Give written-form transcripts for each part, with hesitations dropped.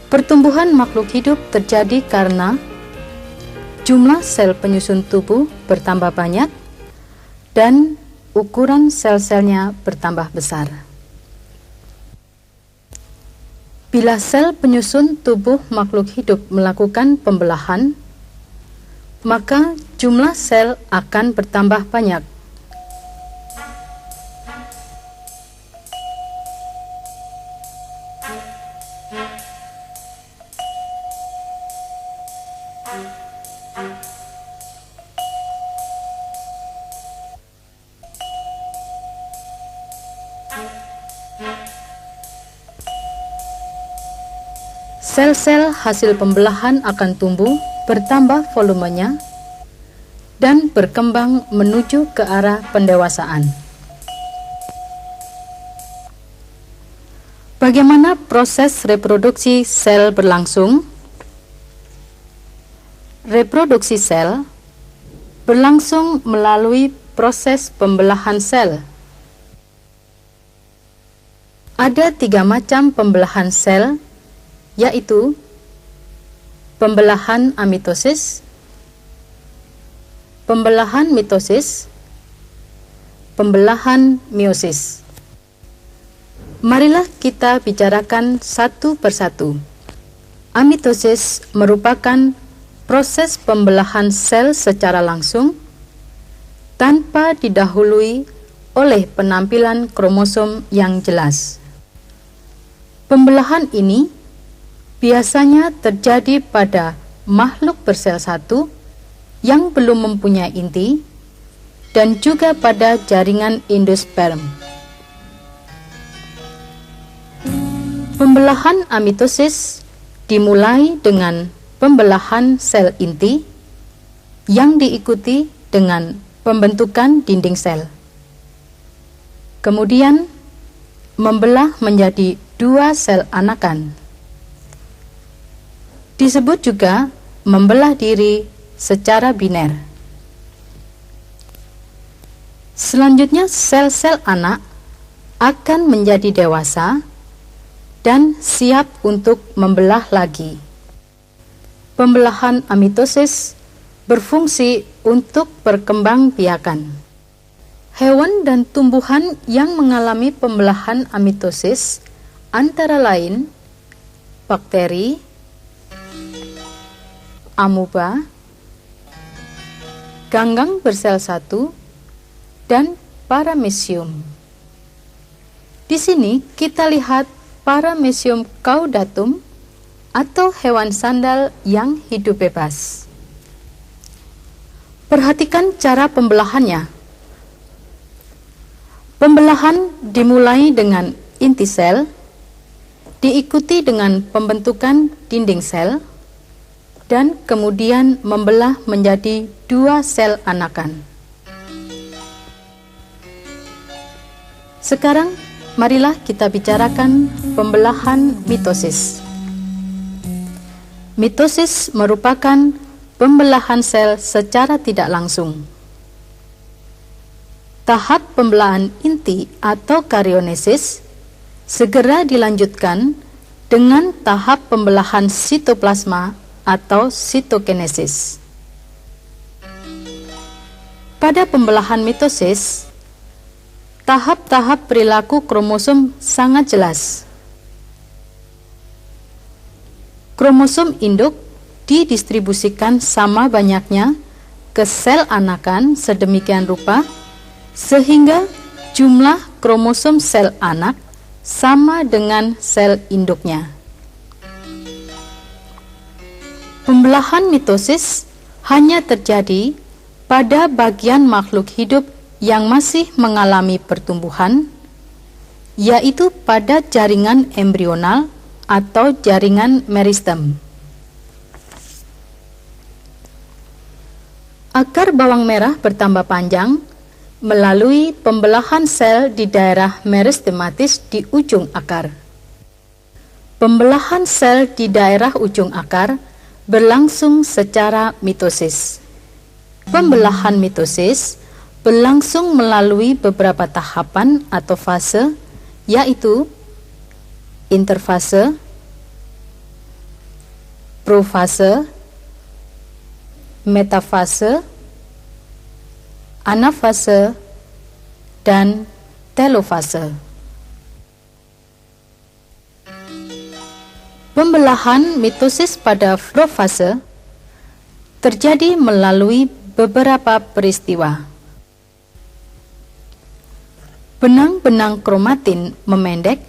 Pertumbuhan makhluk hidup terjadi karena jumlah sel penyusun tubuh bertambah banyak dan ukuran sel-selnya bertambah besar. Bila sel penyusun tubuh makhluk hidup melakukan pembelahan, maka jumlah sel akan bertambah banyak. Sel-sel hasil pembelahan akan tumbuh, bertambah volumenya, dan berkembang menuju ke arah pendewasaan. Bagaimana proses reproduksi sel berlangsung? Reproduksi sel berlangsung melalui proses pembelahan sel. Ada 3 macam pembelahan sel, yaitu pembelahan amitosis, pembelahan mitosis, pembelahan meiosis. Marilah kita bicarakan satu persatu. Amitosis merupakan proses pembelahan sel secara langsung tanpa didahului oleh penampilan kromosom yang jelas. Pembelahan ini biasanya terjadi pada makhluk bersel satu yang belum mempunyai inti dan juga pada jaringan endosperm. Pembelahan amitosis dimulai dengan pembelahan sel inti yang diikuti dengan pembentukan dinding sel. Kemudian membelah menjadi 2 sel anakan. Disebut juga membelah diri secara biner. Selanjutnya sel-sel anak akan menjadi dewasa dan siap untuk membelah lagi. Pembelahan amitosis berfungsi untuk perkembangbiakan. Hewan dan tumbuhan yang mengalami pembelahan amitosis antara lain bakteri, amuba, ganggang bersel satu, dan paramecium. Di sini kita lihat paramecium caudatum atau hewan sandal yang hidup bebas. Perhatikan cara pembelahannya. Pembelahan dimulai dengan inti sel, diikuti dengan pembentukan dinding sel, dan kemudian membelah menjadi 2 sel anakan. Sekarang, marilah kita bicarakan pembelahan mitosis. Mitosis merupakan pembelahan sel secara tidak langsung. Tahap pembelahan inti atau karyonesis segera dilanjutkan dengan tahap pembelahan sitoplasma atau sitokinesis. Pada pembelahan mitosis, tahap-tahap perilaku kromosom sangat jelas. Kromosom induk didistribusikan sama banyaknya ke sel anakan sedemikian rupa sehingga jumlah kromosom sel anak sama dengan sel induknya. Pembelahan mitosis hanya terjadi pada bagian makhluk hidup yang masih mengalami pertumbuhan, yaitu pada jaringan embrional atau jaringan meristem. Akar bawang merah bertambah panjang melalui pembelahan sel di daerah meristematis di ujung akar. Pembelahan sel di daerah ujung akar berlangsung secara mitosis. Pembelahan mitosis berlangsung melalui beberapa tahapan atau fase, yaitu interfase, profase, metafase, anafase, dan telofase. Pembelahan mitosis pada profase terjadi melalui beberapa peristiwa. Benang-benang kromatin memendek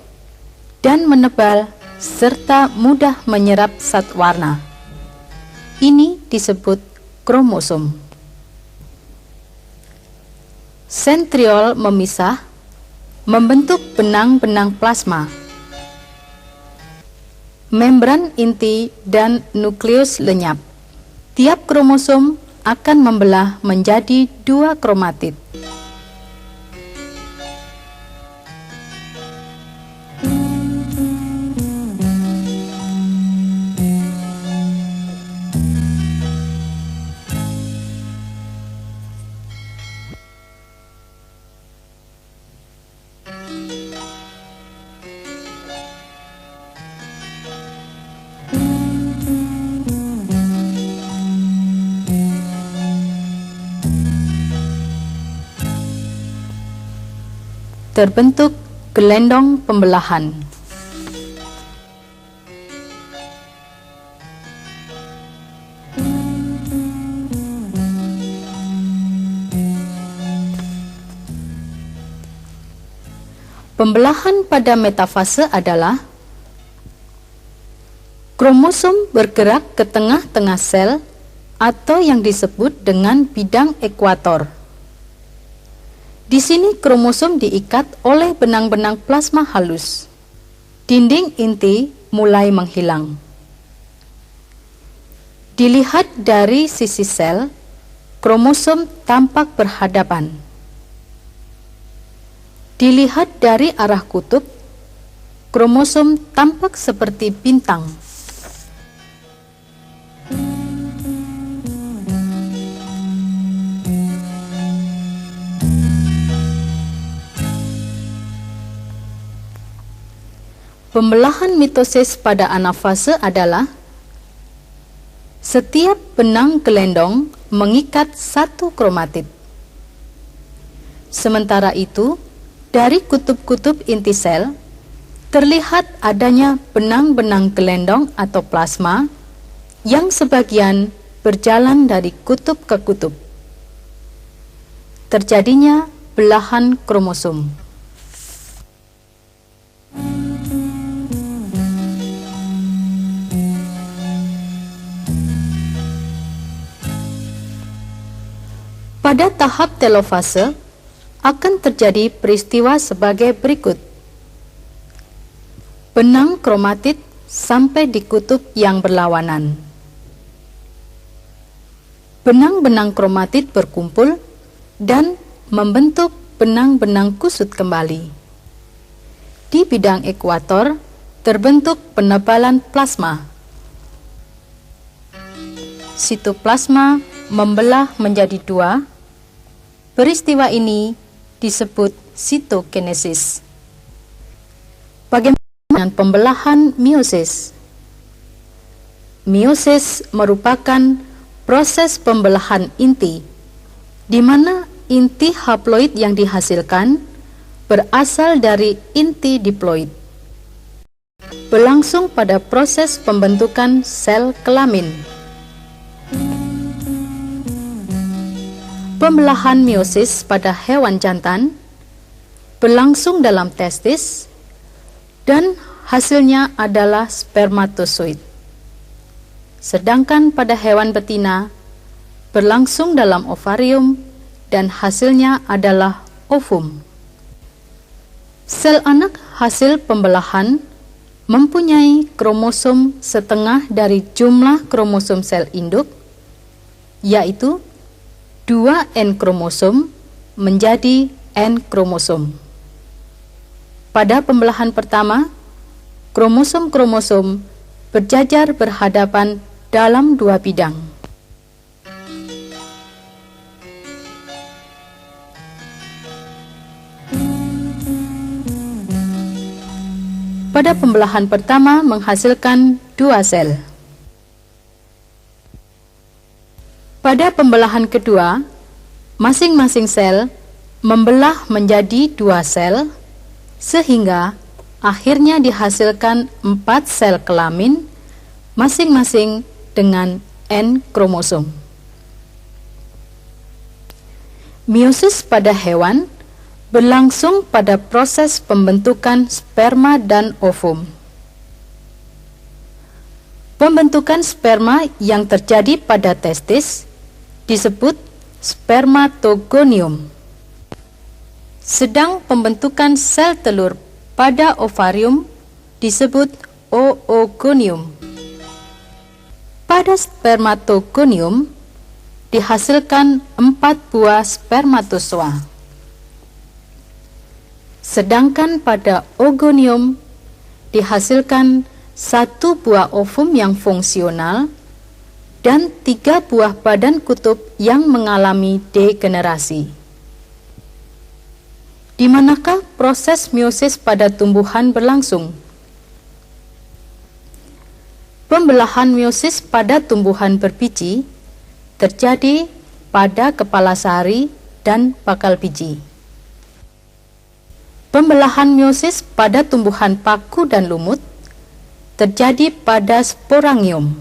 dan menebal serta mudah menyerap zat warna. Ini disebut kromosom. Sentriol memisah, membentuk benang-benang plasma. Membran inti dan nukleus lenyap. Tiap kromosom akan membelah menjadi 2 kromatid. Terbentuk gelendong pembelahan. Pembelahan pada metafase adalah kromosom bergerak ke tengah-tengah sel atau yang disebut dengan bidang ekuator. Di sini kromosom diikat oleh benang-benang plasma halus. Dinding inti mulai menghilang. Dilihat dari sisi sel, kromosom tampak berhadapan. Dilihat dari arah kutub, kromosom tampak seperti bintang. Pembelahan mitosis pada anafase adalah setiap benang gelendong mengikat 1 kromatid. Sementara itu, dari kutub-kutub inti sel, terlihat adanya benang-benang gelendong atau plasma yang sebagian berjalan dari kutub ke kutub. Terjadinya belahan kromosom. Pada tahap telofase akan terjadi peristiwa sebagai berikut. Benang kromatid sampai di kutub yang berlawanan. Benang-benang kromatid berkumpul dan membentuk benang-benang kusut kembali. Di bidang ekuator terbentuk penebalan plasma. Sitoplasma membelah menjadi 2. Peristiwa ini disebut sitokinesis. Bagaimana dengan pembelahan meiosis? Meiosis merupakan proses pembelahan inti, di mana inti haploid yang dihasilkan berasal dari inti diploid. Berlangsung pada proses pembentukan sel kelamin. Pembelahan meiosis pada hewan jantan berlangsung dalam testis dan hasilnya adalah spermatozoid. Sedangkan pada hewan betina berlangsung dalam ovarium dan hasilnya adalah ovum. Sel anak hasil pembelahan mempunyai kromosom setengah dari jumlah kromosom sel induk, yaitu 2N kromosom menjadi N kromosom. Pada pembelahan pertama, kromosom-kromosom berjajar berhadapan dalam dua bidang. Pada pembelahan pertama menghasilkan dua sel. Pada pembelahan kedua, masing-masing sel membelah menjadi dua sel, sehingga akhirnya dihasilkan 4 sel kelamin, masing-masing dengan N kromosom. Meiosis pada hewan berlangsung pada proses pembentukan sperma dan ovum. Pembentukan sperma yang terjadi pada testis disebut spermatogonium. Sedang pembentukan sel telur pada ovarium disebut oogonium. Pada spermatogonium dihasilkan 4 buah spermatozoa. Sedangkan pada ogonium dihasilkan 1 buah ovum yang fungsional dan 3 buah badan kutub yang mengalami degenerasi. Di manakah proses meiosis pada tumbuhan berlangsung? Pembelahan meiosis pada tumbuhan berbiji terjadi pada kepala sari dan bakal biji. Pembelahan meiosis pada tumbuhan paku dan lumut terjadi pada sporangium.